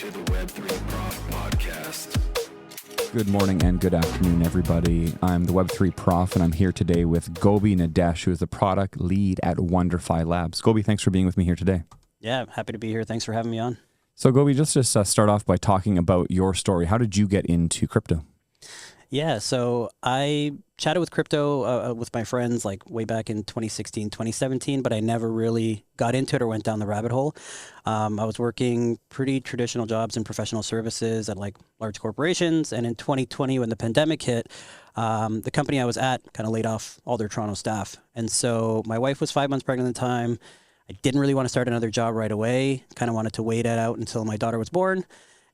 to the Web3 Prof Podcast. Good morning and good afternoon, everybody. I'm the Web3 Prof, and I'm here today with Gobi Nadesh, who is the product lead at Wonderfi Labs. Gobi, thanks for being with me here today. Yeah, happy to be here. Thanks for having me on. So, Gobi, just start off by talking about your story. How did you get into crypto? Yeah, so I chatted with crypto with my friends like way back in 2016, 2017, but I never really got into it or went down the rabbit hole. I was working pretty traditional jobs in professional services at like large corporations. And in 2020, when the pandemic hit, the company I was at kind of laid off all their Toronto staff. And so my wife was 5 months pregnant at the time. I didn't really want to start another job right away, kind of wanted to wait it out until my daughter was born.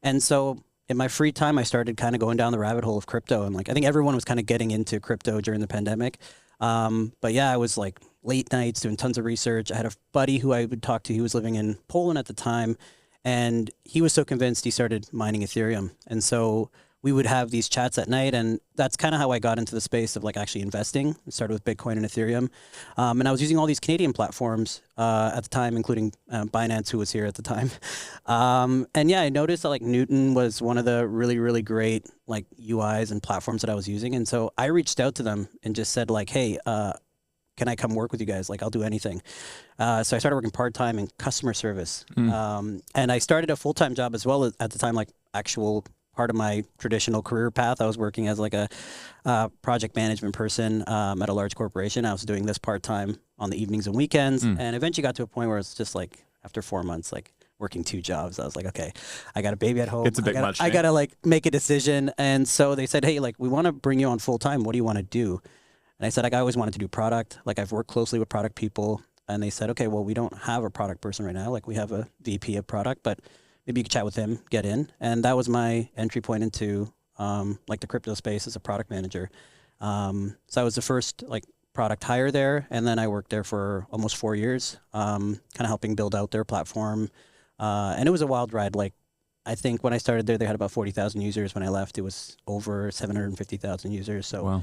And so in my free time, I started kind of going down the rabbit hole of crypto. And like, I think everyone was kind of getting into crypto during the pandemic. But yeah, I was like late nights doing tons of research. I had a buddy who I would talk to. He was living in Poland at the time. And he was so convinced he started mining Ethereum. And so we would have these chats at night. And that's kind of how I got into the space of like actually investing. I started with Bitcoin and Ethereum. And I was using all these Canadian platforms at the time, including Binance, who was here at the time. And yeah, I noticed that like Newton was one of the really, really great like UIs and platforms that I was using. And so I reached out to them and just said like, hey, can I come work with you guys? Like, I'll do anything. So I started working part-time in customer service. And I started a full-time job as well at the time, like actual part of my traditional career path. I was working as like a project management person at a large corporation. I was doing this part-time on the evenings and weekends, and eventually got to a point where it's just like after 4 months, like working two jobs, I was like, okay, I got a baby at home. It's a bit much. I gotta like make a decision. And so they said, hey, like we want to bring you on full-time. What do you want to do? And I said, like, I always wanted to do product. Like I've worked closely with product people. And they said, okay, well, we don't have a product person right now. Like we have a VP of product, but maybe you could chat with him, get in. And that was my entry point into like the crypto space as a product manager. So I was the first like product hire there. And then I worked there for almost 4 years, kind of helping build out their platform. And it was a wild ride. Like I think when I started there, they had about 40,000 users. When I left, it was over 750,000 users. So Wow.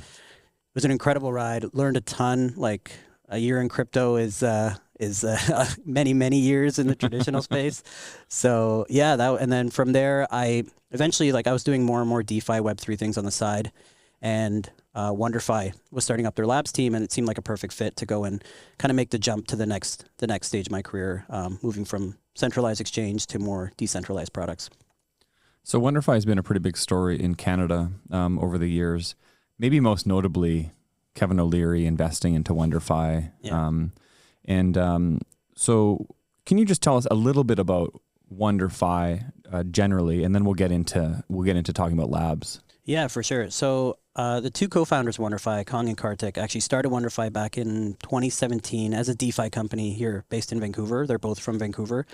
It was an incredible ride. Learned a ton. Like a year in crypto is many, many years in the traditional space. So yeah, and then from there, I eventually, like I was doing more and more DeFi Web3 things on the side, and Wonderfi was starting up their labs team, and it seemed like a perfect fit to go and kind of make the jump to the next stage of my career, moving from centralized exchange to more decentralized products. So Wonderfi has been a pretty big story in Canada over the years, maybe most notably Kevin O'Leary investing into Wonderfi. Yeah. So can you just tell us a little bit about Wonderfi generally, and then we'll get into talking about labs. Yeah, for sure. So the two co-founders of Wonderfi, Kong and Kartik, actually started Wonderfi back in 2017 as a DeFi company here based in Vancouver. They're both from Vancouver.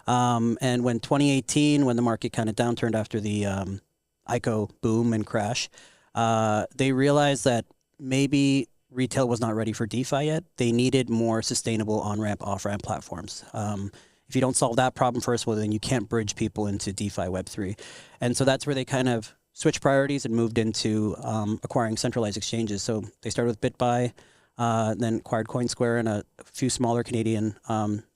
And when 2018, when the market kind of downturned after the ICO boom and crash, they realized that maybe retail was not ready for DeFi yet. They needed more sustainable on-ramp, off-ramp platforms. If you don't solve that problem first, well, then you can't bridge people into DeFi Web3. And so that's where they kind of switched priorities and moved into acquiring centralized exchanges. So they started with BitBuy, then acquired CoinSquare and a few smaller Canadian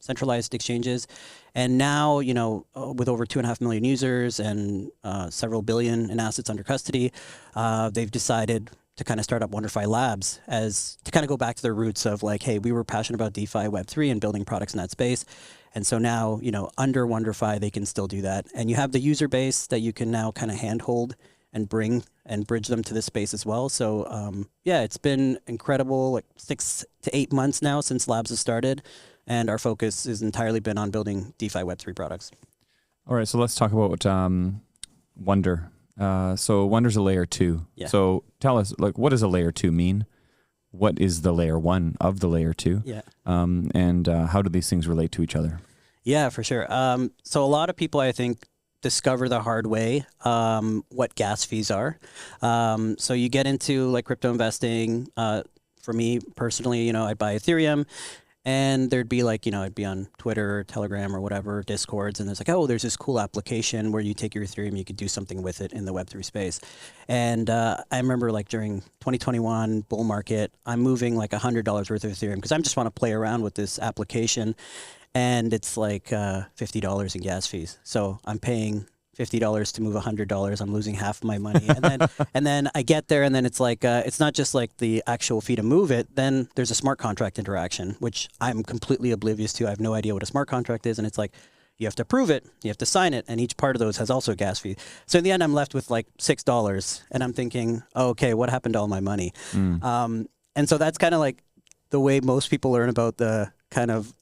centralized exchanges. And now, you know, with over 2.5 million users and several billion in assets under custody, they've decided to kind of start up Wonderfi Labs to kind of go back to their roots of like, hey, we were passionate about DeFi Web3 and building products in that space. And so now, you know, under Wonderfi, they can still do that. And you have the user base that you can now kind of handhold and bring and bridge them to this space as well. So yeah, it's been incredible, like 6 to 8 months now since Labs has started. And our focus has entirely been on building DeFi Web3 products. All right, so let's talk about Wonder. So Wonder's a layer 2. Yeah. So tell us, like, what does a layer 2 mean? What is the layer 1 of the layer 2? Yeah. And how do these things relate to each other? Yeah, for sure. So a lot of people, I think, discover the hard way what gas fees are. So you get into like crypto investing. For me personally, you know, I buy Ethereum. And there'd be like, you know, I'd be on Twitter or Telegram or whatever, Discords, and there's like, oh, there's this cool application where you take your Ethereum, you could do something with it in the Web3 space. And I remember like during 2021 bull market, I'm moving like $100 worth of Ethereum because I just want to play around with this application. And it's like $50 in gas fees. So I'm paying $50 to move $100. I'm losing half my money. And then I get there, and then it's like, it's not just like the actual fee to move it. Then there's a smart contract interaction, which I'm completely oblivious to. I have no idea what a smart contract is. And it's like, you have to approve it, you have to sign it, and each part of those has also a gas fee. So in the end, I'm left with like $6, and I'm thinking, oh, okay, what happened to all my money? And so that's kind of like the way most people learn about the kind of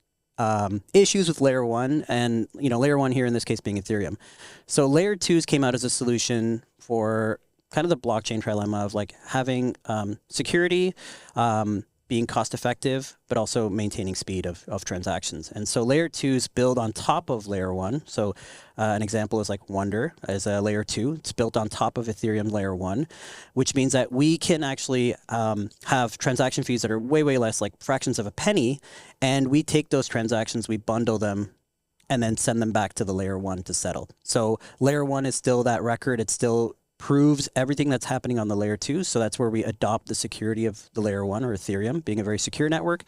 issues with layer one, and layer one here in this case being Ethereum. So layer twos came out as a solution for kind of the blockchain trilemma of like having security, being cost effective, but also maintaining speed of transactions. And so layer twos build on top of layer one. So an example is like Wonder as a layer two. It's built on top of Ethereum layer one, which means that we can actually have transaction fees that are way, way less, like fractions of a penny. And we take those transactions, we bundle them, and then send them back to the layer one to settle. So layer one is still that record. It still proves everything that's happening on the layer two. So that's where we adopt the security of the layer one, or Ethereum being a very secure network.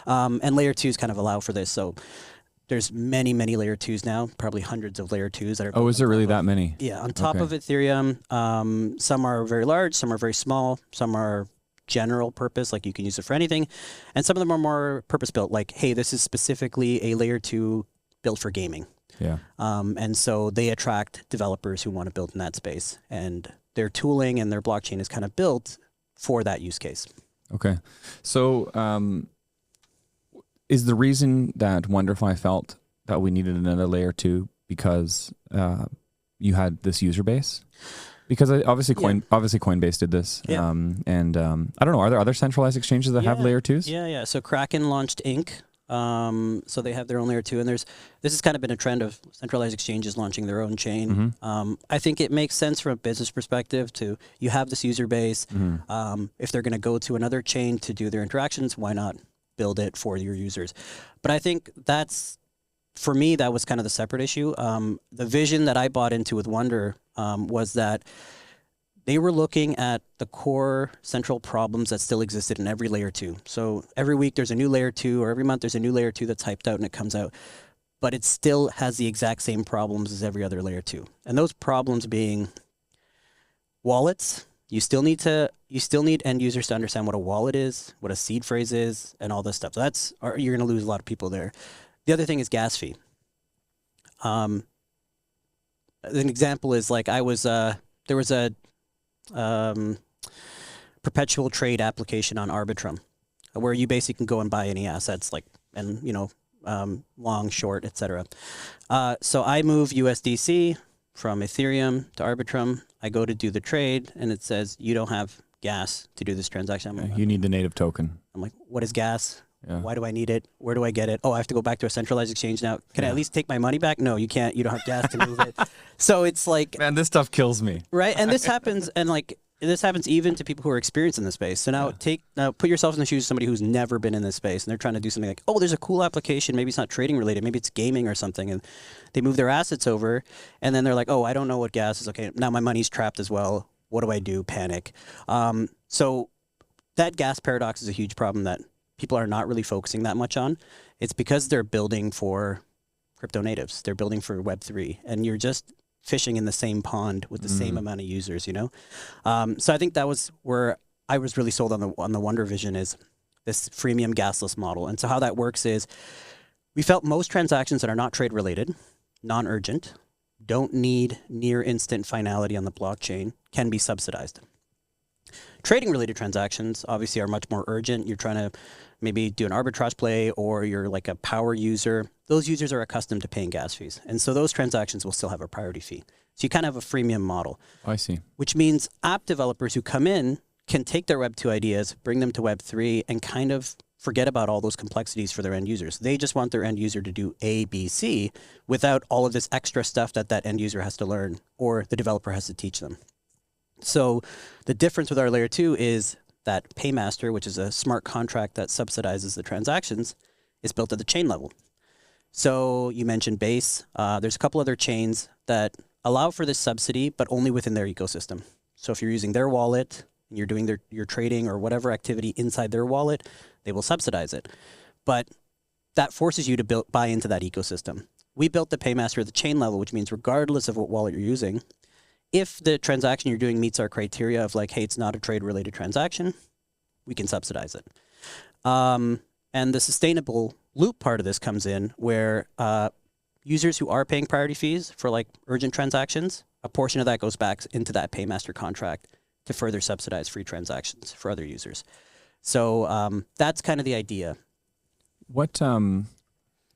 And layer twos kind of allow for this. So there's many, many layer twos now, probably hundreds of layer twos that are. Oh, is there really that many? Yeah, on top of Ethereum. Some are very large, some are very small, some are general purpose, like you can use it for anything. And some of them are more purpose built, like, hey, this is specifically a layer two built for gaming. Yeah. And so they attract developers who want to build in that space, and their tooling and their blockchain is kind of built for that use case. Okay. So is the reason that Wonderfi felt that we needed another layer two because you had this user base? Because obviously Coinbase did this. Yeah. And I don't know, are there other centralized exchanges that have layer twos? Yeah. So Kraken launched Inc. So they have their own layer two, and this has kind of been a trend of centralized exchanges launching their own chain. I think it makes sense from a business perspective you have this user base. If they're going to go to another chain to do their interactions, why not build it for your users? But I think for me, that was kind of the separate issue. The vision that I bought into with Wonder was that they were looking at the core central problems that still existed in every layer two. So every week there's a new layer two, or every month there's a new layer two that's hyped out and it comes out. But it still has the exact same problems as every other layer two. And those problems being wallets. You still need end users to understand what a wallet is, what a seed phrase is, and all this stuff. So you're going to lose a lot of people there. The other thing is gas fee. An example is like there was a perpetual trade application on Arbitrum, where you basically can go and buy any assets, long, short, etc. So I move USDC from Ethereum to Arbitrum. I go to do the trade, and it says you don't have gas to do this transaction. You need the native token. I'm like, what is gas? Yeah. Why do I need it? Where do I get it? Oh, I have to go back to a centralized exchange now. Can I at least take my money back? No, you can't. You don't have gas to move it. So it's like, man, this stuff kills me. Right. And this happens. And like, this happens even to people who are experienced in this space. So now put yourself in the shoes of somebody who's never been in this space, and they're trying to do something like, oh, there's a cool application. Maybe it's not trading related. Maybe it's gaming or something. And they move their assets over, and then they're like, oh, I don't know what gas is. Okay, now my money's trapped as well. What do I do? Panic. So that gas paradox is a huge problem that people are not really focusing that much on. It's because they're building for crypto natives. They're building for Web3, and you're just fishing in the same pond with the same amount of users, So I think that was where I was really sold on the Wonder vision, is this freemium gasless model. And so how that works is we felt most transactions that are not trade related, non-urgent, don't need near instant finality on the blockchain, can be subsidized. Trading related transactions obviously are much more urgent. You're trying to maybe do an arbitrage play, or you're like a power user. Those users are accustomed to paying gas fees. And so those transactions will still have a priority fee. So you kind of have a freemium model. I see. Which means app developers who come in can take their Web 2 ideas, bring them to Web 3, and kind of forget about all those complexities for their end users. They just want their end user to do A, B, C without all of this extra stuff that end user has to learn or the developer has to teach them. So the difference with our layer 2 is that Paymaster, which is a smart contract that subsidizes the transactions, is built at the chain level. So you mentioned Base. There's a couple other chains that allow for this subsidy, but only within their ecosystem. So if you're using their wallet and you're doing your trading or whatever activity inside their wallet, they will subsidize it. But that forces you to buy into that ecosystem. we built the paymaster at the chain level, which means regardless of what wallet you're using, if the transaction you're doing meets our criteria of like, hey, it's not a trade related transaction, we can subsidize it. And the sustainable loop part of this comes in where users who are paying priority fees for like urgent transactions, a portion of that goes back into that paymaster contract to further subsidize free transactions for other users. So that's kind of the idea. What kind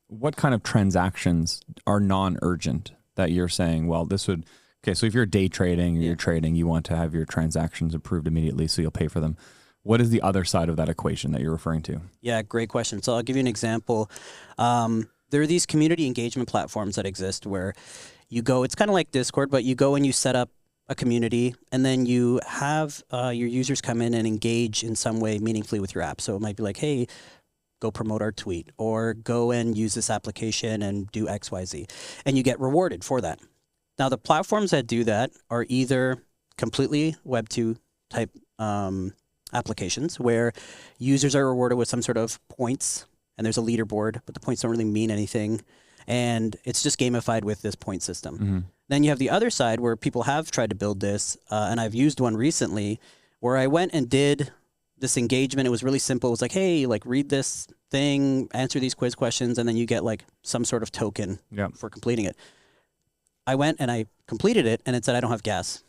of transactions are non-urgent that you're saying, well, this would, okay, so if you're day trading or you're trading, you want to have your transactions approved immediately so you'll pay for them. What is the other side of that equation that you're referring to? Yeah, great question. So I'll give you an example. There are these community engagement platforms that exist where you go, it's kind of like Discord, but you go and you set up a community and then you have your users come in and engage in some way meaningfully with your app. So it might be like, hey, go promote our tweet or go and use this application and do X, Y, Z. And you get rewarded for that. Now, the platforms that do that are either completely Web2 type applications where users are rewarded with some sort of points and there's a leaderboard, but the points don't really mean anything. And it's just gamified with this point system. Mm-hmm. Then you have the other side where people have tried to build this, and I've used one recently where I went and did this engagement. It was really simple. It was like, hey, like read this thing, answer these quiz questions, and then you get like some sort of token for completing it. I went and I completed it, and it said I don't have gas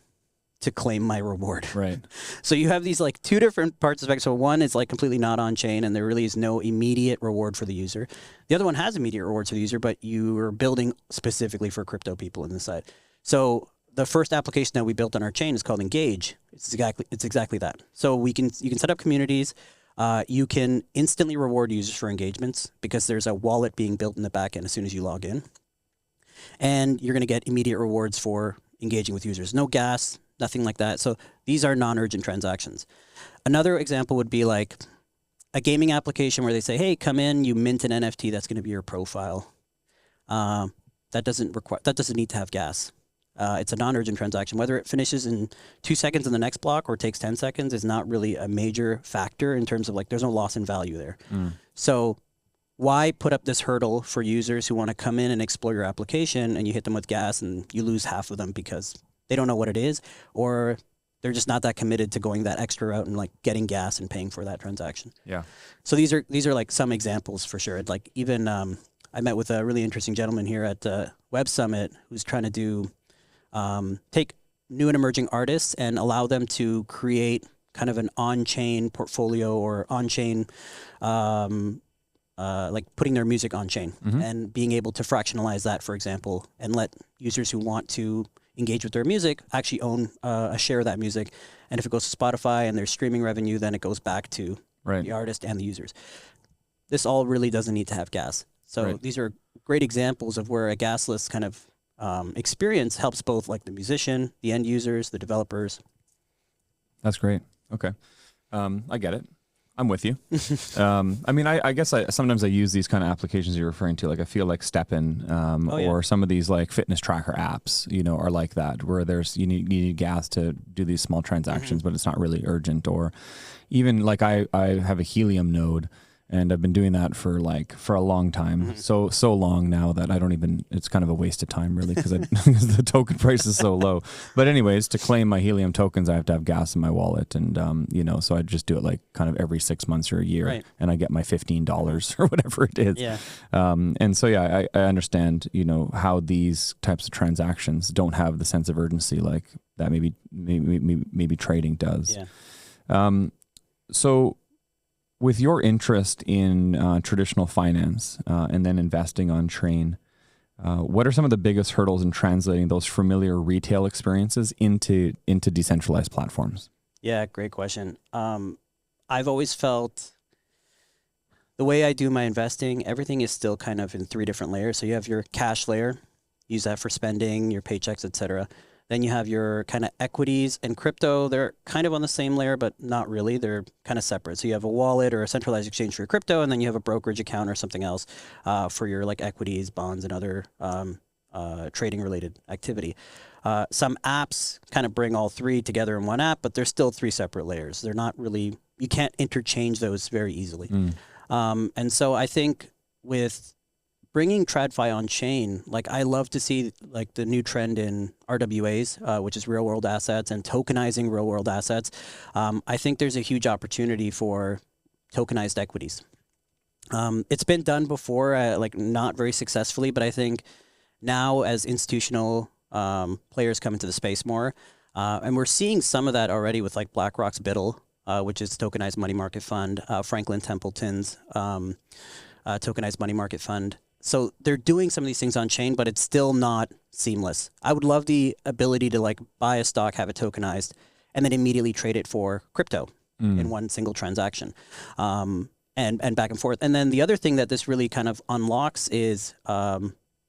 to claim my reward. Right. So you have these like two different parts of it. So one is like completely not on chain and there really is no immediate reward for the user. The other one has immediate rewards for the user, but you are building specifically for crypto people in this side. So the first application that we built on our chain is called Engage. It's exactly that. So you can set up communities. You can instantly reward users for engagements because there's a wallet being built in the back end as soon as you log in. And you're going to get immediate rewards for engaging with users. No gas, nothing like that. So these are non-urgent transactions. Another example would be like a gaming application where they say, hey, come in, you mint an NFT, that's going to be your profile. That doesn't need to have gas. It's a non-urgent transaction. Whether it finishes in 2 seconds in the next block or takes 10 seconds is not really a major factor in terms of like there's no loss in value there. So why put up this hurdle for users who want to come in and explore your application and you hit them with gas and you lose half of them because they don't know what it is, or they're just not that committed to going that extra route and like getting gas and paying for that transaction. Yeah. So these are like some examples for sure. Like even I met with a really interesting gentleman here at Web Summit who's trying to do take new and emerging artists and allow them to create kind of an on-chain portfolio or on-chain like putting their music on chain and being able to fractionalize that, for example, and let users who want to engage with their music actually own a share of that music. And if it goes to Spotify and there's streaming revenue, then it goes back to the artist and the users. This all really doesn't need to have gas. So these are great examples of where a gasless kind of experience helps both like the musician, the end users, the developers. That's great. Okay. I get it. I'm with you. I mean, I guess sometimes I use these kind of applications you're referring to. Like I feel like StepN or some of these like fitness tracker apps, you know, are like that where you need gas to do these small transactions, but it's not really urgent. Or even like I have a Helium node and I've been doing that for a long time. So long now that I don't even, it's kind of a waste of time really because the token price is so low. But anyways, to claim my Helium tokens, I have to have gas in my wallet. And, you know, so I just do it like kind of every 6 months or a year and I get my $15 or whatever it is. Yeah. And so, yeah, I understand, you know, how these types of transactions don't have the sense of urgency like that maybe trading does. Yeah. So, with your interest in traditional finance and then investing on chain, what are some of the biggest hurdles in translating those familiar retail experiences into decentralized platforms? Yeah, great question. I've always felt the way I do my investing, everything is still kind of in 3 different layers. So you have your cash layer, use that for spending, your paychecks, etc. Then you have your kind of equities and crypto. They're kind of on the same layer, but not really. They're kind of separate. So you have a wallet or a centralized exchange for your crypto, and then you have a brokerage account or something else for your like equities, bonds, and other trading related activity. Some apps kind of bring all 3 together in one app, but they're still 3 separate layers. They're not really, you can't interchange those very easily. And so I think with bringing TradFi on chain, like I love to see like the new trend in RWAs, which is real world assets, and tokenizing real world assets. I think there's a huge opportunity for tokenized equities. It's been done before, like not very successfully, but I think now as institutional players come into the space more, and we're seeing some of that already with like BlackRock's BUIDL, which is tokenized money market fund, Franklin Templeton's tokenized money market fund. So they're doing some of these things on chain, but it's still not seamless. I would love the ability to like buy a stock, have it tokenized, and then immediately trade it for crypto in one single transaction, and back and forth. And then the other thing that this really kind of unlocks is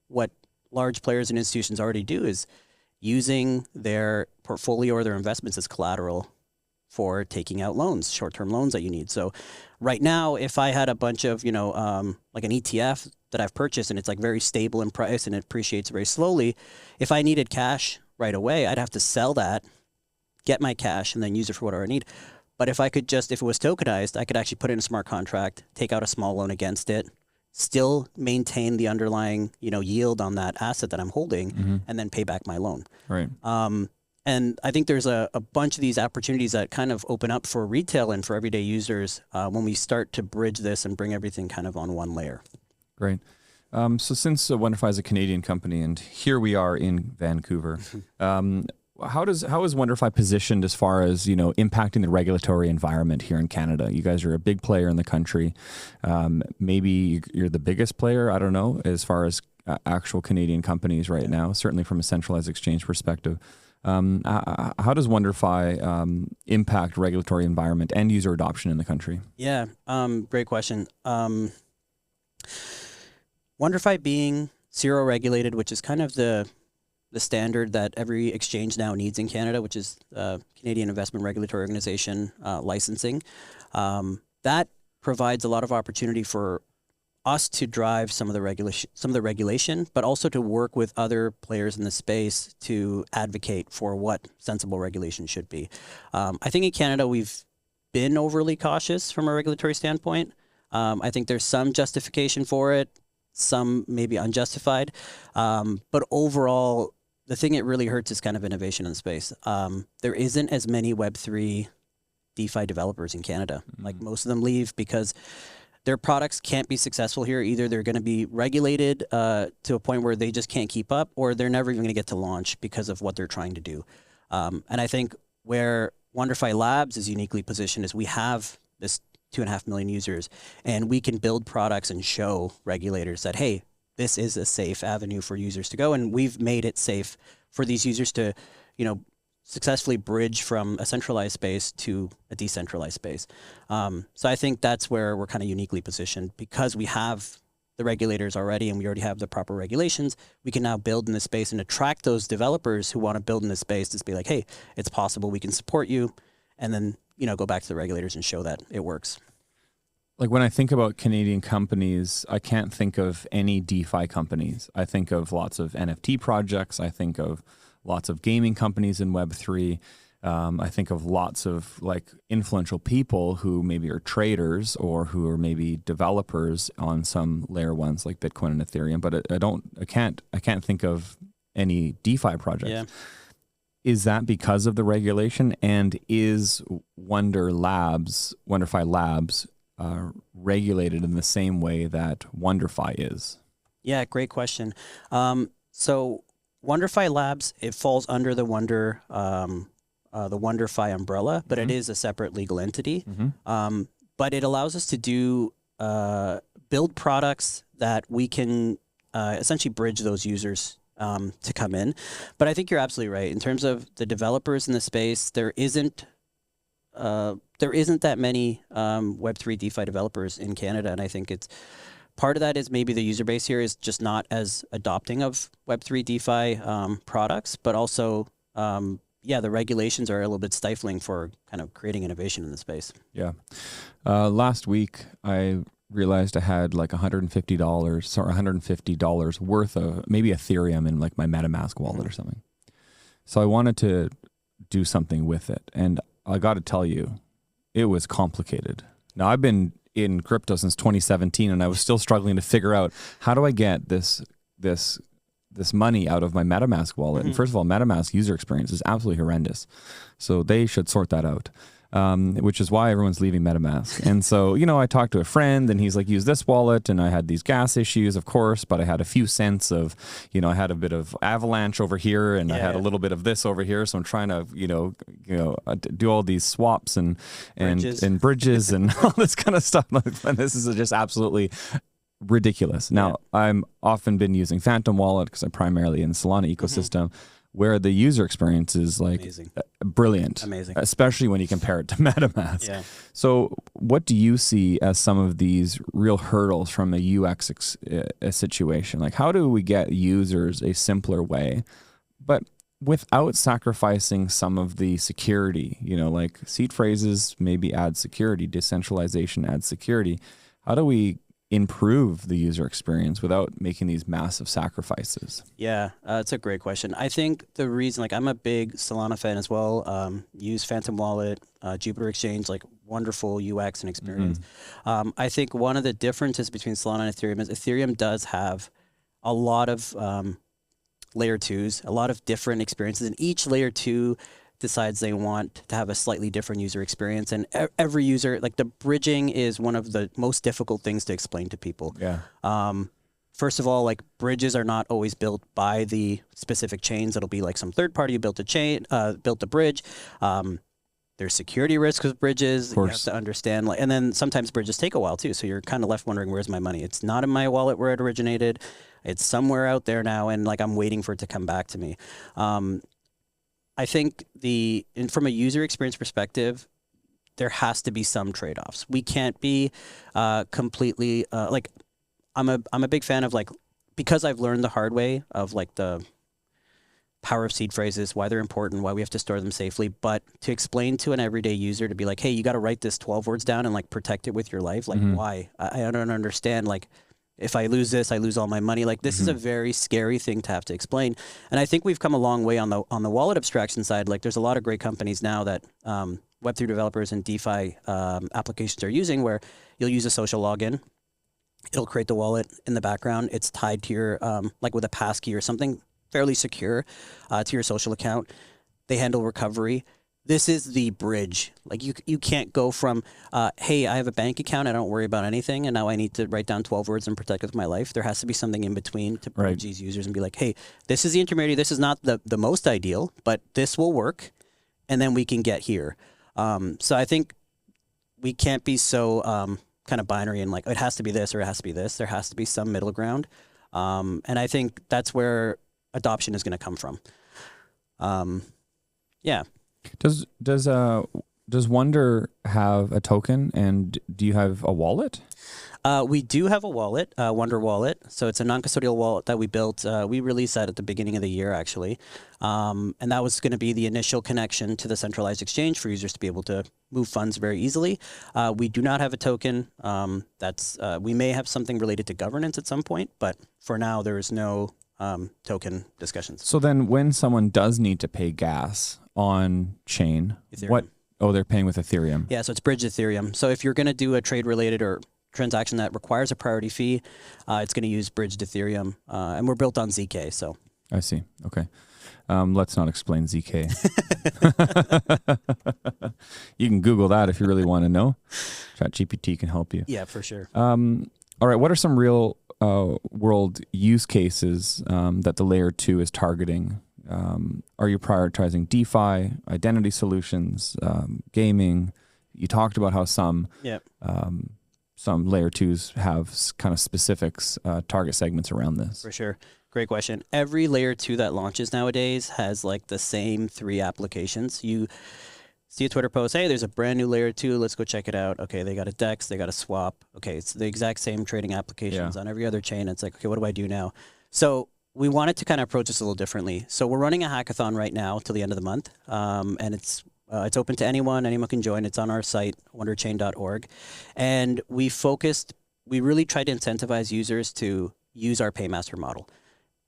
what large players and institutions already do is using their portfolio or their investments as collateral for taking out loans, short-term loans that you need. So right now, if I had a bunch of, like an ETF that I've purchased and it's like very stable in price and it appreciates very slowly, if I needed cash right away, I'd have to sell that, get my cash, and then use it for whatever I need. But if I could just, if it was tokenized, I could actually put in a smart contract, take out a small loan against it, still maintain the underlying, yield on that asset that I'm holding, and then pay back my loan. Right. And I think there's a bunch of these opportunities that kind of open up for retail and for everyday users when we start to bridge this and bring everything kind of on one layer. Great. So since Wonderfi is a Canadian company and here we are in Vancouver, how is Wonderfi positioned as far as, impacting the regulatory environment here in Canada? You guys are a big player in the country. Maybe you're the biggest player, I don't know, as far as actual Canadian companies right now, certainly from a centralized exchange perspective. How does Wonderfi impact regulatory environment and user adoption in the country? Yeah, great question. Wonderfi being zero regulated, which is kind of the standard that every exchange now needs in Canada, which is Canadian Investment Regulatory Organization licensing. That provides a lot of opportunity for us to drive some of the regulation, but also to work with other players in the space to advocate for what sensible regulation should be. I think in Canada we've been overly cautious from a regulatory standpoint. I think there's some justification for it, some maybe unjustified, but overall, the thing it really hurts is kind of innovation in the space. There isn't as many Web3 DeFi developers in Canada. Like most of them leave because their products can't be successful here. Either they're going to be regulated to a point where they just can't keep up, or they're never even going to get to launch because of what they're trying to do. And I think where Wonderfi Labs is uniquely positioned is we have this 2.5 million users, and we can build products and show regulators that, hey, this is a safe avenue for users to go. And we've made it safe for these users to, successfully bridge from a centralized space to a decentralized space. So I think that's where we're kind of uniquely positioned because we have the regulators already and we already have the proper regulations. We can now build in this space and attract those developers who want to build in this space to be like, hey, it's possible, we can support you. And then, go back to the regulators and show that it works. Like when I think about Canadian companies, I can't think of any DeFi companies. I think of lots of NFT projects. I think of lots of gaming companies in Web3. I think of lots of like influential people who maybe are traders or who are maybe developers on some layer ones like Bitcoin and Ethereum. But I can't think of any DeFi projects. Yeah. Is that because of the regulation? And is Wonderfi Labs regulated in the same way that Wonderfi is? Yeah, great question. So Wonderfi Labs, it falls under the Wonderfi umbrella, but it is a separate legal entity. But it allows us to build products that we can essentially bridge those users to come in. But I think you're absolutely right. In terms of the developers in the space, there isn't that many Web3 DeFi developers in Canada, and I think it's part of that is maybe the user base here is just not as adopting of Web3 DeFi products, but also, the regulations are a little bit stifling for kind of creating innovation in the space. Yeah. Last week, I realized I had like $150 worth of maybe Ethereum in like my MetaMask wallet or something. So I wanted to do something with it. And I got to tell you, it was complicated. Now, I've been in crypto since 2017, and I was still struggling to figure out how do I get this money out of my MetaMask wallet. And first of all, MetaMask user experience is absolutely horrendous, so they should sort that out. Which is why everyone's leaving MetaMask. And so, I talked to a friend and he's like, use this wallet. And I had these gas issues, of course, but I had a few cents of, I had a bit of Avalanche over here and I had a little bit of this over here. So I'm trying to, do all these swaps and bridges and all this kind of stuff. And this is just absolutely ridiculous. Now, I'm often been using Phantom Wallet because I'm primarily in the Solana ecosystem. Where the user experience is like brilliant, amazing, especially when you compare it to MetaMask. Yeah. So what do you see as some of these real hurdles from a UX situation? Like, how do we get users a simpler way, but without sacrificing some of the security? Like seed phrases maybe add security, decentralization adds security. How do we improve the user experience without making these massive sacrifices? Yeah, it's a great question. I think the reason, like, I'm a big Solana fan as well. Use Phantom Wallet, Jupiter Exchange, like wonderful UX and experience. I think one of the differences between Solana and Ethereum is Ethereum does have a lot of layer twos, a lot of different experiences, and each layer two decides they want to have a slightly different user experience, and every user, like the bridging is one of the most difficult things to explain to people. First of all, like bridges are not always built by the specific chains. It'll be like some third party built a chain, built a bridge. There's security risks with bridges. You have to understand, and then sometimes bridges take a while too. So you're kind of left wondering, where's my money? It's not in my wallet where it originated. It's somewhere out there now, and like I'm waiting for it to come back to me. I think from a user experience perspective, there has to be some trade-offs. We can't be completely like I'm a big fan of, like, because I've learned the hard way of like the power of seed phrases, why they're important, why we have to store them safely. But to explain to an everyday user to be like, hey, you got to write this 12 words down and like protect it with your life. Like, why? I don't understand. Like, if I lose this, I lose all my money. Like, this is a very scary thing to have to explain. And I think we've come a long way on the wallet abstraction side. Like, there's a lot of great companies now that Web3 developers and DeFi applications are using, where you'll use a social login. It'll create the wallet in the background. It's tied to your, like with a passkey or something fairly secure to your social account. They handle recovery. This is the bridge. Like, you can't go from, hey, I have a bank account, I don't worry about anything, and now I need to write down 12 words and protect it with my life. There has to be something in between to bridge these users and be like, hey, this is the intermediary. This is not the most ideal, but this will work, and then we can get here. So I think we can't be so kind of binary and like, it has to be this or it has to be this. There has to be some middle ground. And I think that's where adoption is going to come from. Yeah. Does Wonder have a token, and do you have a wallet? We do have a wallet, Wonder Wallet. So it's a non-custodial wallet that we built. We released that at the beginning of the year, actually. And that was going to be the initial connection to the centralized exchange for users to be able to move funds very easily. We do not have a token. We may have something related to governance at some point, but for now there is no token discussions. So then when someone does need to pay gas on chain, Ethereum. They're paying with Ethereum. Yeah, so it's bridged Ethereum. So if you're going to do a trade related or transaction that requires a priority fee, it's going to use bridged Ethereum, and we're built on ZK. So I see. Okay, let's not explain ZK. You can Google that if you really want to know. ChatGPT can help you. Yeah, for sure. All right, what are some real world use cases that the layer 2 is targeting? Are you prioritizing DeFi, identity solutions, gaming? You talked about how some layer 2s have kind of specifics, target segments around this. For sure. Great question. Every layer 2 that launches nowadays has like the same 3 applications. You see a Twitter post, hey, there's a brand new layer 2, let's go check it out. Okay, they got a DEX, they got a swap. Okay, it's the exact same trading applications on every other chain. It's like, okay, what do I do now? So we wanted to kind of approach this a little differently. So we're running a hackathon right now till the end of the month, and it's open to anyone. Anyone can join. It's on our site, wonderchain.org. And we really tried to incentivize users to use our paymaster model.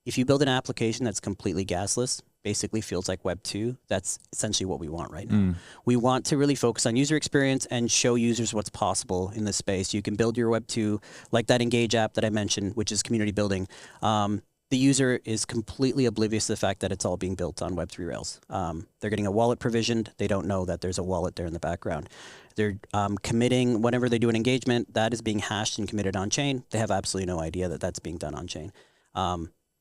If you build an application that's completely gasless, basically feels like Web 2. That's essentially what we want right now. We want to really focus on user experience and show users what's possible in this space. You can build your Web 2, like that Engage app that I mentioned, which is community building. The user is completely oblivious to the fact that it's all being built on Web3 rails. They're getting a wallet provisioned. They don't know that there's a wallet there in the background. They're committing, whenever they do an engagement, that is being hashed and committed on chain. They have absolutely no idea that that's being done on chain.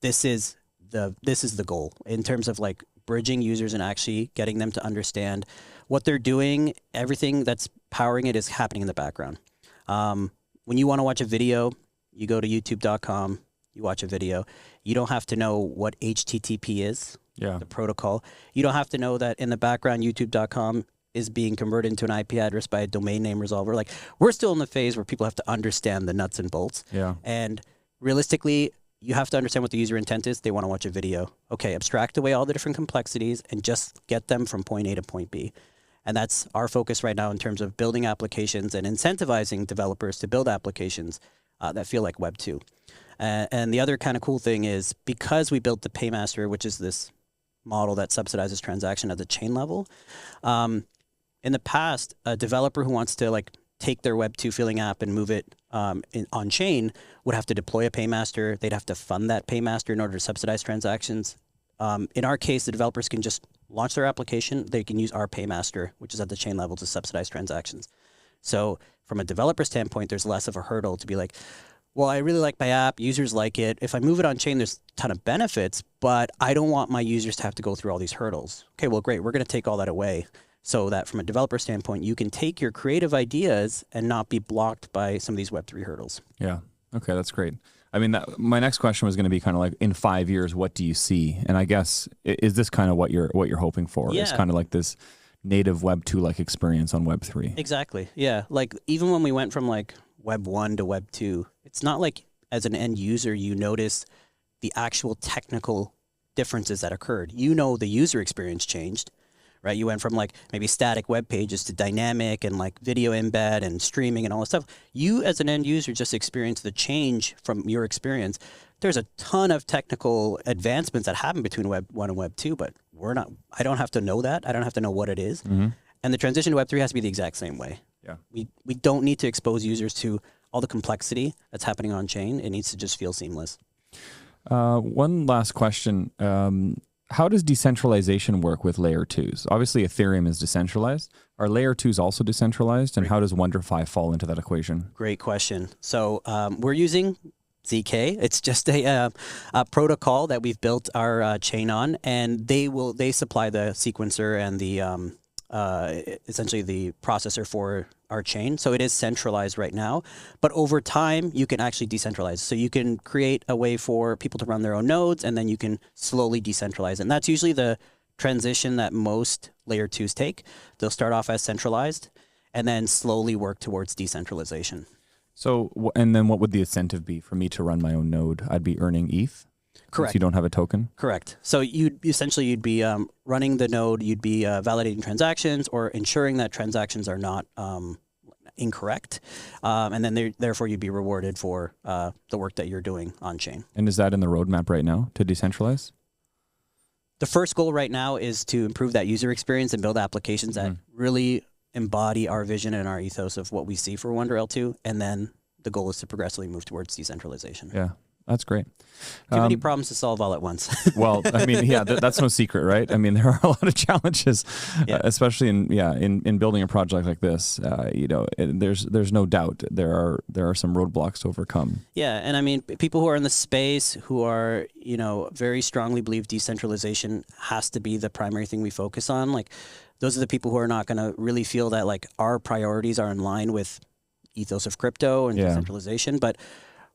This is the goal in terms of like bridging users and actually getting them to understand what they're doing. Everything that's powering it is happening in the background. When you want to watch a video, you go to youtube.com, you watch a video. You don't have to know what HTTP is, the protocol. You don't have to know that in the background, youtube.com is being converted into an IP address by a domain name resolver. Like, we're still in the phase where people have to understand the nuts and bolts. Yeah. And realistically, you have to understand what the user intent is. They want to watch a video. Okay, abstract away all the different complexities and just get them from point A to point B. And that's our focus right now in terms of building applications and incentivizing developers to build applications that feel like Web 2. And the other kind of cool thing is, because we built the Paymaster, which is this model that subsidizes transaction at the chain level, in the past, a developer who wants to like take their Web 2 feeling app and move it on chain would have to deploy a Paymaster. They'd have to fund that Paymaster in order to subsidize transactions. In our case, the developers can just launch their application. They can use our Paymaster, which is at the chain level, to subsidize transactions. So from a developer standpoint, there's less of a hurdle to be like, well, I really like my app, users like it. If I move it on chain, there's a ton of benefits, but I don't want my users to have to go through all these hurdles. Okay, well, great. We're going to take all that away so that from a developer standpoint, you can take your creative ideas and not be blocked by some of these Web3 hurdles. Yeah. Okay, that's great. I mean, my next question was going to be kind of like, in 5 years, what do you see? And I guess, is this kind of what you're hoping for? Yeah. It's kind of like this native Web 2 like experience on Web 3. Exactly. Yeah. Like, even when we went from like Web 1 to Web 2, it's not like as an end user you notice the actual technical differences that occurred. You know, the user experience changed, right? You went from like maybe static web pages to dynamic and like video embed and streaming and all this stuff. You as an end user just experienced the change from your experience. There's a ton of technical advancements that happen between Web 1 and Web 2, but I don't have to know that. I don't have to know what it is. Mm-hmm. And the transition to Web 3 has to be the exact same way. Yeah. We don't need to expose users to all the complexity that's happening on chain. It needs to just feel seamless. One last question. How does decentralization work with layer 2s? Obviously, Ethereum is decentralized. Are layer 2s also decentralized? And how does Wonderfi fall into that equation? Great question. So we're using ZK. It's just a protocol that we've built our chain on, and they supply the sequencer and the essentially the processor for our chain. So it is centralized right now, but over time you can actually decentralize. So you can create a way for people to run their own nodes, and then you can slowly decentralize. And that's usually the transition that most layer 2s take. They'll start off as centralized and then slowly work towards decentralization. So, and then what would the incentive be for me to run my own node? I'd be earning ETH? Correct. Since you don't have a token? Correct. So you'd be running the node, you'd be validating transactions or ensuring that transactions are not incorrect. And then therefore you'd be rewarded for the work that you're doing on chain. And is that in the roadmap right now to decentralize? The first goal right now is to improve that user experience and build applications that really embody our vision and our ethos of what we see for WonderL2. And then the goal is to progressively move towards decentralization. Yeah. That's great. Too many problems to solve all at once. Well, I mean, yeah, that's no secret, right? I mean, there are a lot of challenges, especially in building a project like this. There's no doubt there are some roadblocks to overcome. Yeah, and I mean, people who are in the space who are very strongly believe decentralization has to be the primary thing we focus on. Like, those are the people who are not going to really feel that like our priorities are in line with ethos of crypto and decentralization, but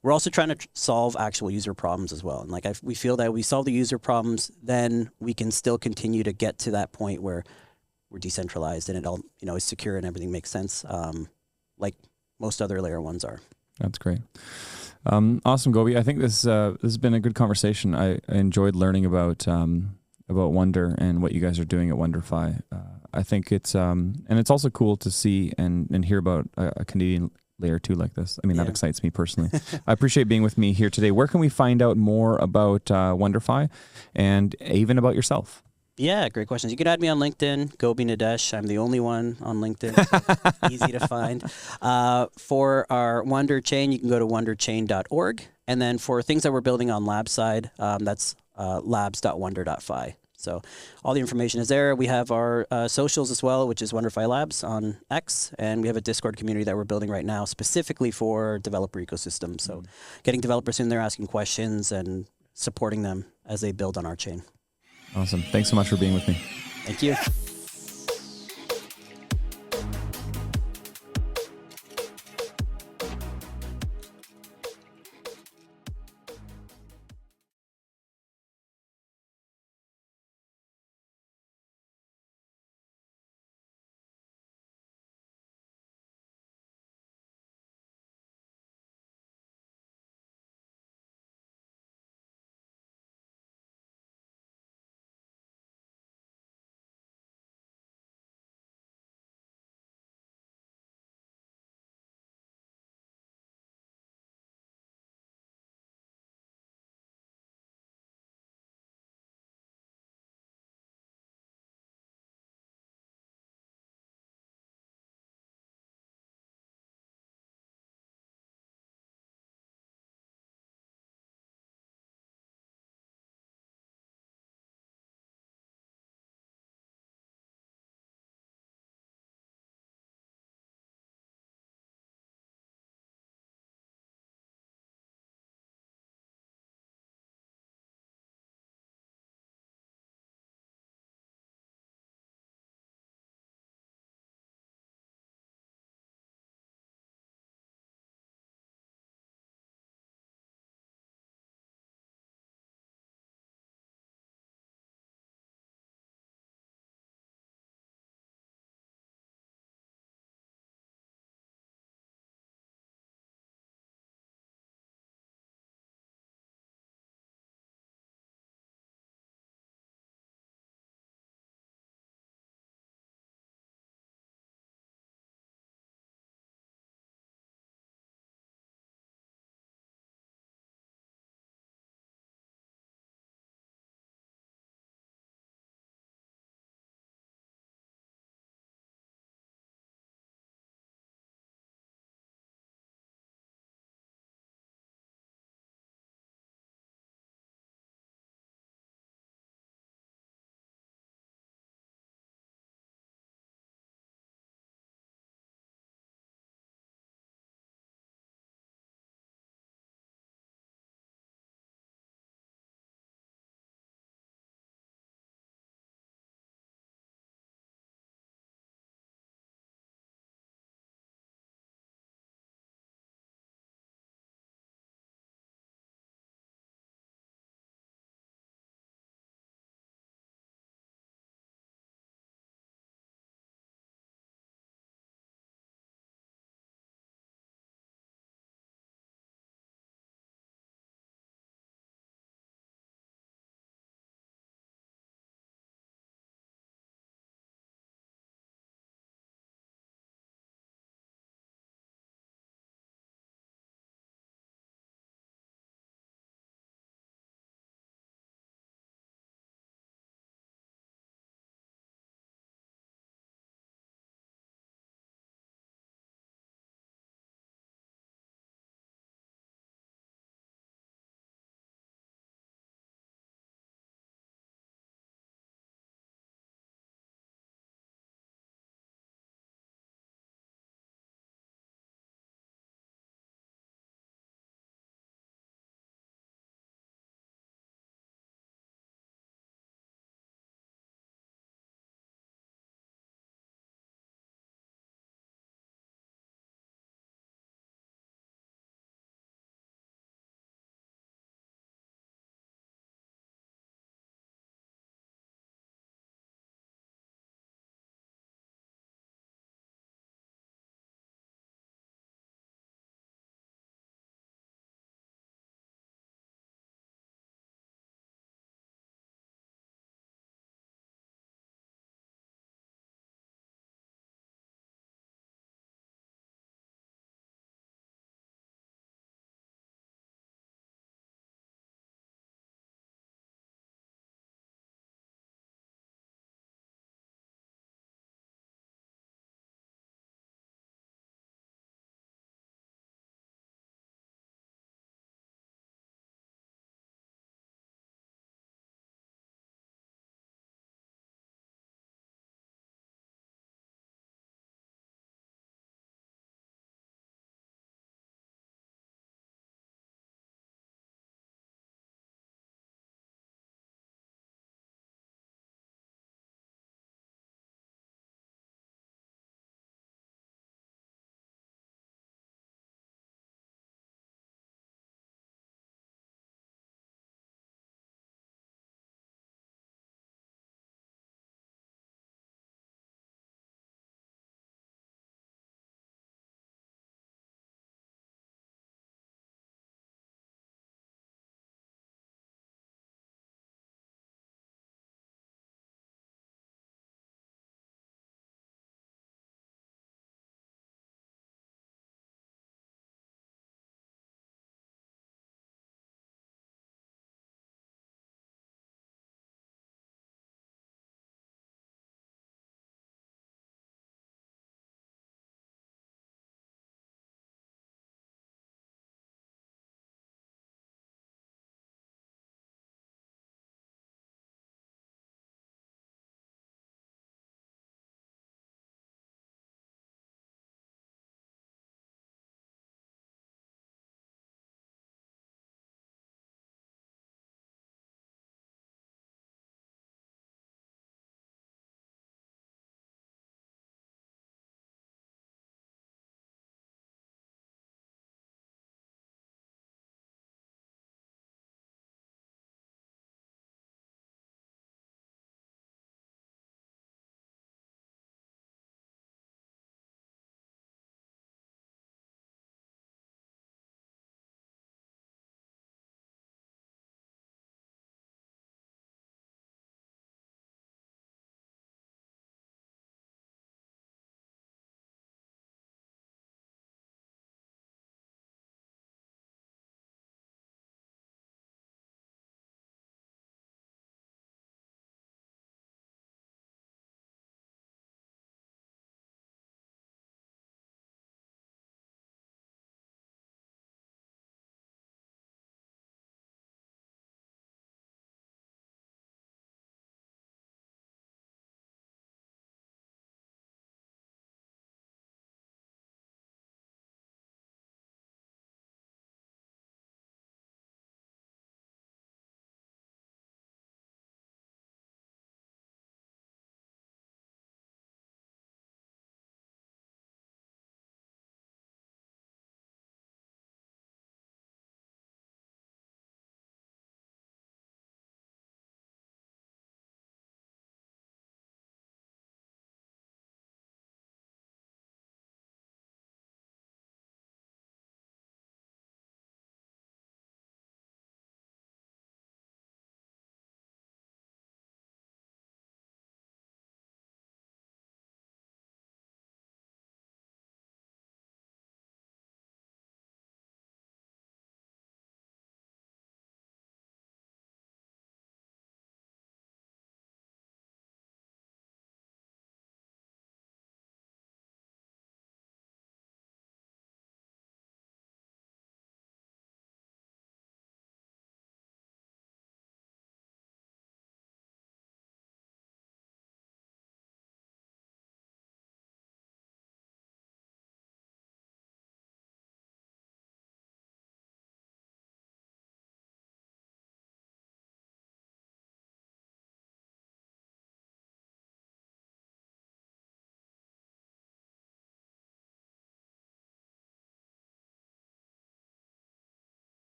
we're also trying to solve actual user problems as well. And like we feel that we solve the user problems, then we can still continue to get to that point where we're decentralized and it all is secure and everything makes sense, like most other layer 1s are. That's great. Awesome, Gobi. I think this has been a good conversation. I enjoyed learning about Wonder and what you guys are doing at Wonderfi. I think it's and it's also cool to see and hear about a layer 2 like this. I mean, that Yeah. excites me personally. I appreciate being with me here today. Where can we find out more about Wonderfi and even about yourself? Yeah, great questions. You can add me on LinkedIn, Gobi Nadesh. I'm the only one on LinkedIn. Easy to find. For our Wonder Chain, you can go to wonderchain.org. And then for things that we're building on lab side, that's labs.wonder.fi. So all the information is there. We have our socials as well, which is Wonderfi Labs on X. And we have a Discord community that we're building right now specifically for developer ecosystem. So getting developers in there, asking questions, and supporting them as they build on our chain. Awesome. Thanks so much for being with me. Thank you.